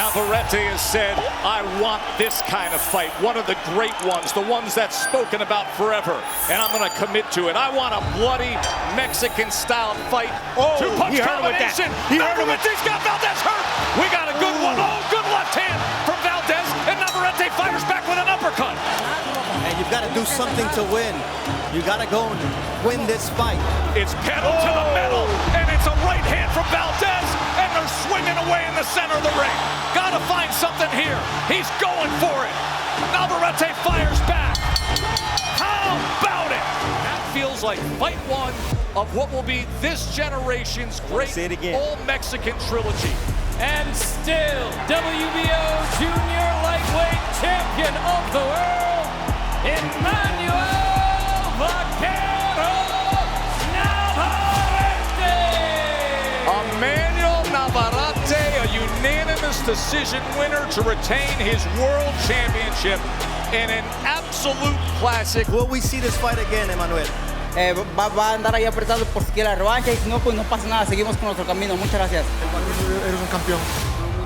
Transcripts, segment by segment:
Navarrete has said, I want this kind of fight. One of the great ones, the ones that's spoken about forever. And I'm going to commit to it. I want a bloody Mexican-style fight. Oh, two-punch combination. Navarrete's got Valdez hurt. We got a good one. Oh, good left hand from Valdez. And Navarrete fires back with an uppercut. And you've got to do something to win. You got to go and win this fight. It's pedal to the metal, and it's a right hand from Valdez, and they're swinging away in the center of the ring. Got to find something here. He's going for it. Navarrete fires back. How about it? That feels like fight one of what will be this generation's great all-Mexican trilogy. And still, WBO Junior Lightweight Champion of the World, Emanuel Vaquero Navarrete! Emanuel Navarrete, a unanimous decision winner to retain his world championship in an absolute classic. Will we see this fight again, Emanuel? Va a andar ahí apretando por si quiere la revancha y si no, pues no pasa nada, seguimos con nuestro camino. Muchas gracias. Eres un campeón.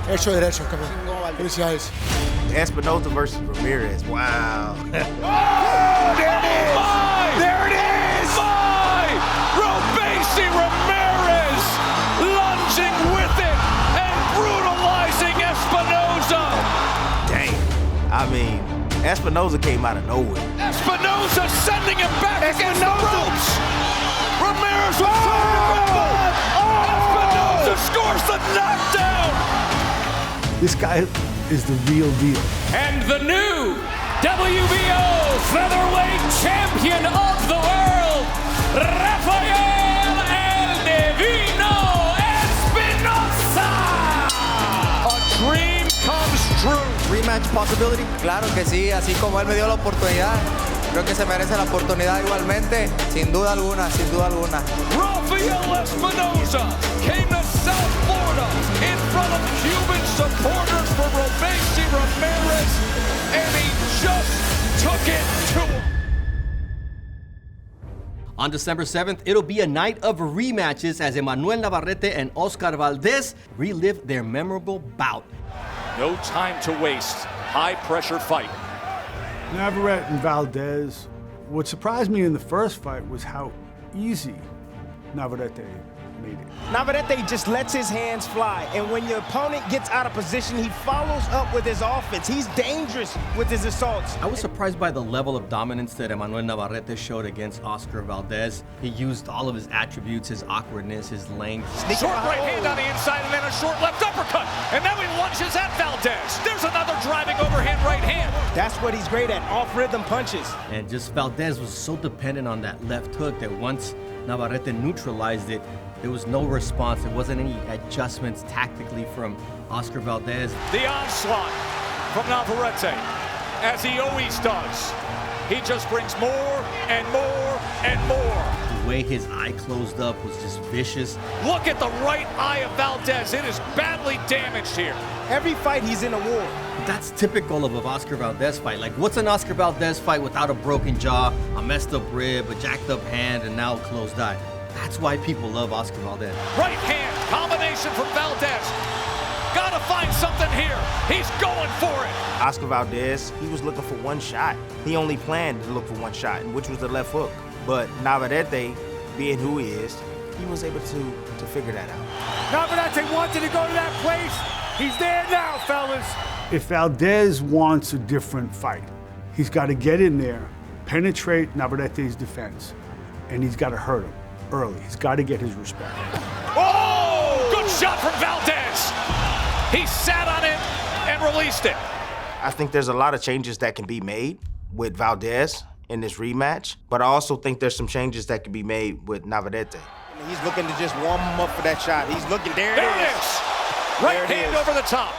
Hecho derecho, campeón. Felicidades. Espinoza versus Ramirez. Wow. Oh, there it is! There it is! Robeisy Ramirez lunging with it and brutalizing Espinoza. Dang. I mean, Espinoza came out of nowhere. Espinoza sending him back against the ropes. Ramirez was trying to grapple. Espinoza scores the knockdown. This guy is the real deal. And the new WBO featherweight champion of the world, Rafael el Divino Espinoza! A dream comes true. Rematch possibility? Claro que sí, así como él me dio la oportunidad, creo que se merece la oportunidad igualmente, sin duda alguna, sin duda alguna. Rafael Espinoza came to South Florida in front of Cuban supporters for Robeisy Ramirez, and he just took it to him. On December 7th, it'll be a night of rematches as Emanuel Navarrete and Oscar Valdez relive their memorable bout. No time to waste. High-pressure fight. Navarrete and Valdez. What surprised me in the first fight was how easy Navarrete made it. Navarrete just lets his hands fly, and when your opponent gets out of position, he follows up with his offense. He's dangerous with his assaults. I was surprised by the level of dominance that Emanuel Navarrete showed against Oscar Valdez. He used all of his attributes, his awkwardness, his length. Short right hand on the inside and then a short left uppercut. And now he lunges at Valdez. There's another driving overhand right hand. That's what he's great at, off-rhythm punches. And just Valdez was so dependent on that left hook that once Navarrete neutralized it, there was no response. There wasn't any adjustments tactically from Oscar Valdez. The onslaught from Navarrete, as he always does. He just brings more and more and more. The way his eye closed up was just vicious. Look at the right eye of Valdez. It is badly damaged here. Every fight, he's in a war. That's typical of an Oscar Valdez fight. Like, what's an Oscar Valdez fight without a broken jaw, a messed up rib, a jacked up hand, and now a closed eye? That's why people love Oscar Valdez. Right hand combination from Valdez. Gotta find something here. He's going for it. Oscar Valdez, he was looking for one shot. He only planned to look for one shot, which was the left hook. But Navarrete, being who he is, he was able to figure that out. Navarrete wanted to go to that place. He's there now, fellas. If Valdez wants a different fight, he's got to get in there, penetrate Navarrete's defense, and he's got to hurt him early. He's got to get his respect. Oh! Good shot from Valdez. He sat on it and released it. I think there's a lot of changes that can be made with Valdez in this rematch, but I also think there's some changes that can be made with Navarrete. He's looking to just warm him up for that shot. He's looking, there it is. Right hand over the top.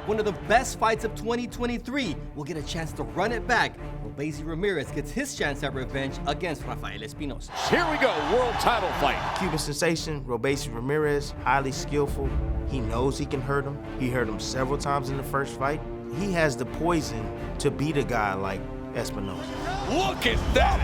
One of the best fights of 2023 will get a chance to run it back. Robeisy Ramirez gets his chance at revenge against Rafael Espinoza. Here we go, world title fight. Cuban sensation, Robeisy Ramirez, highly skillful. He knows he can hurt him. He hurt him several times in the first fight. He has the poison to beat a guy like Espinoza. Look at that.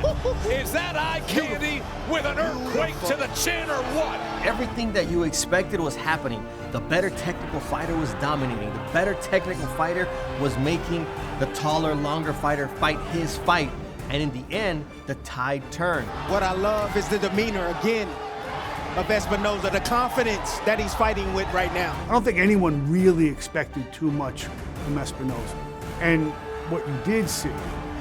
Is that eye candy with an earthquake to the chin or what? Everything that you expected was happening. The better technical fighter was dominating. The better technical fighter was making the taller, longer fighter fight his fight. And in the end, the tide turned. What I love is the demeanor, again, of Espinoza, the confidence that he's fighting with right now. I don't think anyone really expected too much from Espinoza. And what you did see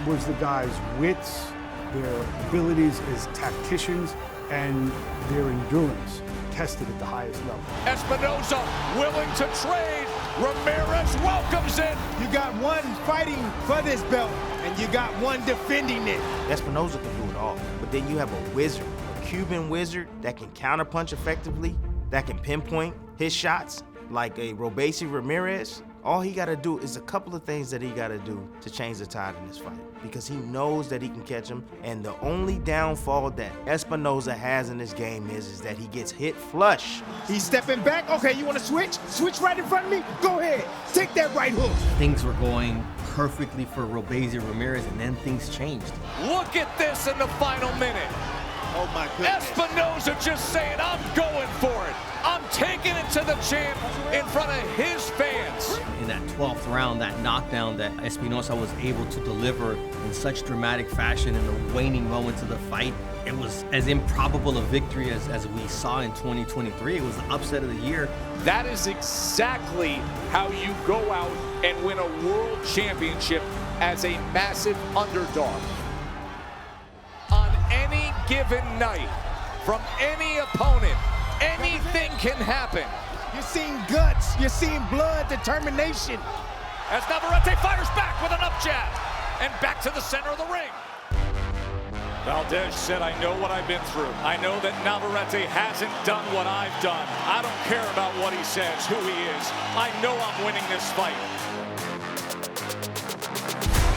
was the guy's wits, their abilities as tacticians, and their endurance tested at the highest level. Espinoza willing to trade. Ramirez welcomes it. You got one fighting for this belt, and you got one defending it. Espinoza can do it all, but then you have a wizard, a Cuban wizard that can counterpunch effectively, that can pinpoint his shots like a Robeisy Ramirez. All he got to do is a couple of things that he got to do to change the tide in this fight, because he knows that he can catch him. And the only downfall that Espinoza has in this game is that he gets hit flush. He's stepping back. Okay, you want to switch? Switch right in front of me? Go ahead. Take that right hook. Things were going perfectly for Robeisy Ramirez, and then things changed. Look at this in the final minute. Oh my goodness. Espinoza just saying, I'm going for it. I'm taking it to the champ in front of his fans. In that 12th round, that knockdown that Espinoza was able to deliver in such dramatic fashion in the waning moments of the fight, it was as improbable a victory as we saw in 2023. It was the upset of the year. That is exactly how you go out and win a world championship as a massive underdog. On any given night, from any opponent, anything can happen. You're seeing guts, you're seeing blood, determination. As Navarrete fires back with an up jab and back to the center of the ring. Valdez said, I know what I've been through. I know that Navarrete hasn't done what I've done. I don't care about what he says, who he is. I know I'm winning this fight.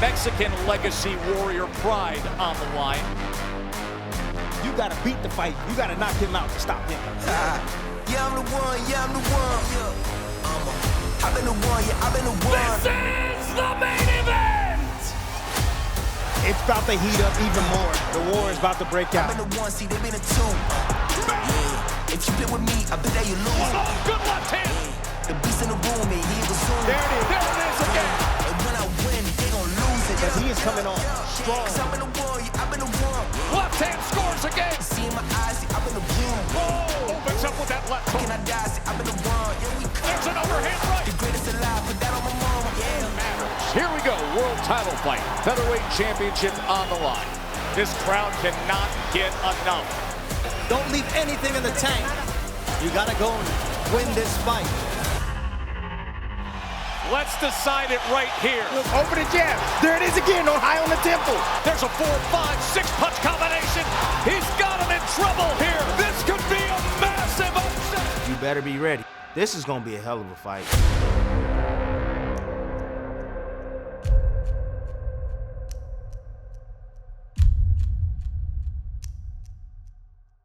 Mexican legacy warrior pride on the line. You gotta beat the fight. You gotta knock him out to stop him. Yeah, I'm the one. Yeah, I'm the one. Yeah. I've been the one. Yeah, I've been the one. This is the main event. It's about to heat up even more. The war is about to break out. I've been the one. See, they've been a two. Yeah. If you been with me, I bet that you lose. Oh, good left hand. The beast in the room, and he was soon. There it is. There it is again. And when I win, they gon' lose it. Because he is coming on strong. Cause I've been the one. Yeah, I've been the one. Left hand scores again. See in my eyes, see, I've been the one. Oh, opens up with that left hook. Can I die? See, I've been the one. Yeah, we come. There's an overhand right. The greatest alive, put that on my mama. Yeah. Here we go, world title fight. Featherweight championship on the line. This crowd cannot get enough. Don't leave anything in the tank. You gotta go and win this fight. Let's decide it right here. Look, over the jab. There it is again, on high on the temple. There's a 4, 5, 6 punch combination. He's got him in trouble here. This could be a massive upset. You better be ready. This is gonna be a hell of a fight.